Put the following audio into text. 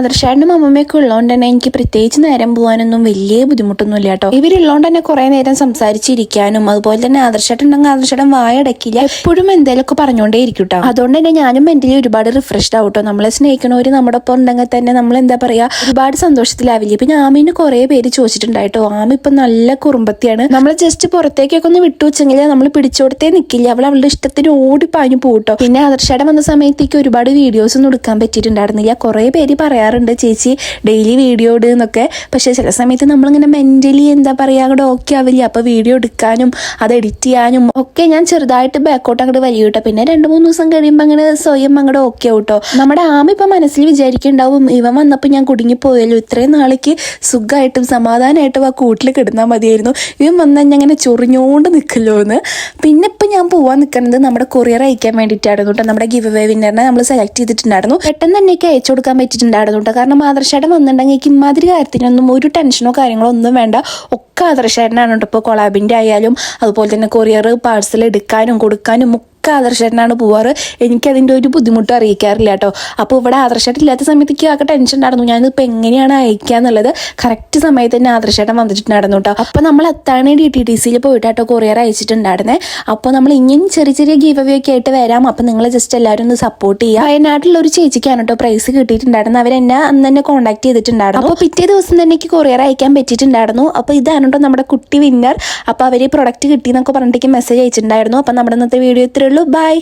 ആദർശേട്ടനും അമ്മമ്മയൊക്കെ ഉള്ളതുകൊണ്ട് തന്നെ എനിക്ക് പ്രത്യേകിച്ച് നേരം പോകാനൊന്നും വലിയ ബുദ്ധിമുട്ടൊന്നും ഇല്ല കേട്ടോ. ഇവരുള്ളതുകൊണ്ട് തന്നെ കുറെ നേരം സംസാരിച്ചിരിക്കാനും അതുപോലെ തന്നെ ആദർശേട്ടൻ ഉണ്ടെങ്കിൽ ആദർശേട്ടൻ വായടക്കില്ല, എപ്പോഴും എന്തെങ്കിലുമൊക്കെ പറഞ്ഞുകൊണ്ടേ ഇരിക്കും കേട്ടോ. അതുകൊണ്ട് തന്നെ ഞാനും മെന്റലി ഒരുപാട് റിഫ്രഷ്ഡ് ആവും കേട്ടോ. നമ്മളെ സ്നേഹിക്കണവര് നമ്മുടെ ഒപ്പം ഉണ്ടെങ്കിൽ തന്നെ നമ്മൾ എന്താ പറയാ ഒരുപാട് സന്തോഷത്തിലാവില്ലേ. പിന്നെ ആമീന് കുറെ പേര് ചോദിച്ചിട്ടുണ്ടായിട്ടോ, ആമി ഇപ്പൊ നല്ല കുറുമ്പത്തിയാണ്. നമ്മൾ ജസ്റ്റ് പുറത്തേക്കൊക്കെ ഒന്ന് വിട്ടു വെച്ചെങ്കിൽ നമ്മൾ പിടിച്ചോടത്തേ നിൽക്കില്ല, അവളുടെ ഇഷ്ടത്തിന് ഓടിപ്പാഞ്ഞു പോട്ടോ. പിന്നെ ആദർശേട്ടൻ വന്ന സമയത്തേക്ക് ഒരുപാട് വീഡിയോസ് ഒന്നും എടുക്കാൻ പറ്റിയിട്ടുണ്ടായിരുന്നില്ല. കുറെ പേര് പറയാറുണ്ട് ചേച്ചി ഡെയിലി വീഡിയോ ഇട് എന്നൊക്കെ. പക്ഷെ ചില സമയത്ത് നമ്മളിങ്ങനെ മെന്റലി എന്താ പറയാ അങ്ങോട്ട് ഓക്കെ ആവില്ല. അപ്പൊ വീഡിയോ എടുക്കാനും അത് എഡിറ്റ് ചെയ്യാനും ഒക്കെ ഞാൻ ചെറുതായിട്ട് ബാക്കോട്ട് അങ്ങോട്ട് വലിയ കേട്ടോ. പിന്നെ 2-3 ദിവസം കഴിയുമ്പോൾ അങ്ങനെ സ്വയം അങ്ങോട്ട് ഓക്കെ ആവട്ടോ. നമ്മുടെ ആമ ഇപ്പൊ മനസ്സിൽ വിചാരിക്കുന്നുണ്ടാവും ഇവൻ വന്നപ്പോൾ ഞാൻ കുടുങ്ങിപ്പോയല്ലോ, ഇത്രയും നാളേക്ക് സുഖമായിട്ടും സമാധാനമായിട്ടും ആ കൂട്ടിൽ കിടന്നാൽ മതിയായിരുന്നു, ഇവൻ വന്നാൽ ഞാൻ അങ്ങനെ ചൊറിഞ്ഞോണ്ട് നിൽക്കല്ലോ എന്ന്. പിന്നെ ഇപ്പം ഞാൻ പോവാൻ നിൽക്കുന്നത് നമ്മുടെ കൊറിയർ അയക്കാൻ വേണ്ടിയിട്ടായിരുന്നു കേട്ടോ. നമ്മുടെ ഗിവ് അവേ വിന്നറിനെ നമ്മൾ സെലക്ട് ചെയ്തിട്ടുണ്ടായിരുന്നു. പെട്ടെന്ന് തന്നെ എനിക്ക് അയച്ചു കൊടുക്കാൻ പറ്റിയിട്ടുണ്ടായിരുന്നു കേട്ടോ. കാരണം ആദർശേട്ടൻ വന്നിട്ടുണ്ടെങ്കിൽ എനിക്ക് ഇമാതിരി കാര്യത്തിനൊന്നും ഒരു ടെൻഷനോ കാര്യങ്ങളോ ഒന്നും വേണ്ട. ഒക്കെ ആദർശേട്ടനാണ് കേട്ടോ. ഇപ്പോൾ കൊളാബിൻ്റെ ആയാലും അതുപോലെ തന്നെ കൊറിയർ പാഴ്സൽ എടുക്കാനും കൊടുക്കാനും ആദർശേട്ടനാണ് പോവാറ്. എനിക്കതിൻ്റെ ഒരു ബുദ്ധിമുട്ട് അറിയിക്കാറില്ല കേട്ടോ. അപ്പോൾ ഇവിടെ ആദർശേട്ടൻ ഇല്ലാത്ത സമയത്തേക്ക് ആകെ ടെൻഷൻ ഉണ്ടായിരുന്നു, ഞാനിപ്പോൾ എങ്ങനെയാണ് അയക്കുക എന്നുള്ളത്. കറക്റ്റ് സമയത്ത് തന്നെ ആദർശേട്ടൻ വന്നിട്ടുണ്ടായിരുന്നു കേട്ടോ. അപ്പോൾ നമ്മൾ അത്താണി DTTCയിൽ പോയിട്ടാട്ടോ കൊറിയർ അയച്ചിട്ടുണ്ടായിരുന്നേ. അപ്പോൾ നമ്മൾ ഇങ്ങനെ ചെറിയ ചെറിയ ഗീവ് അവേ ഒക്കെ ആയിട്ട് വരാം. അപ്പോൾ നിങ്ങൾ ജസ്റ്റ് എല്ലാവരും ഒന്ന് സപ്പോർട്ട് ചെയ്യുക. വയനാട്ടിലുള്ള ഒരു ചേച്ചിക്കാണ് കേട്ടോ പ്രൈസ് കിട്ടിയിട്ടുണ്ടായിരുന്നു. അവരെന്നെ അന്ന് തന്നെ കോൺടാക്ട് ചെയ്തിട്ടുണ്ടായിരുന്നു. അപ്പോൾ പിറ്റേ ദിവസം തന്നെ എനിക്ക് കൊറിയർ അയക്കാൻ പറ്റിയിട്ടുണ്ടായിരുന്നു. അപ്പോൾ ഇതാണ് കേട്ടോ നമ്മുടെ കുട്ടി വിന്നർ. അപ്പോൾ അവർ പ്രൊഡക്റ്റ് കിട്ടിയെന്നൊക്കെ പറഞ്ഞിട്ട് മെസ്സേജ് അയച്ചിട്ടുണ്ടായിരുന്നു. അപ്പോൾ നമ്മുടെ ഇന്നത്തെ വീഡിയോ ഇത്രയേ ഉള്ളൂ. ബൈ.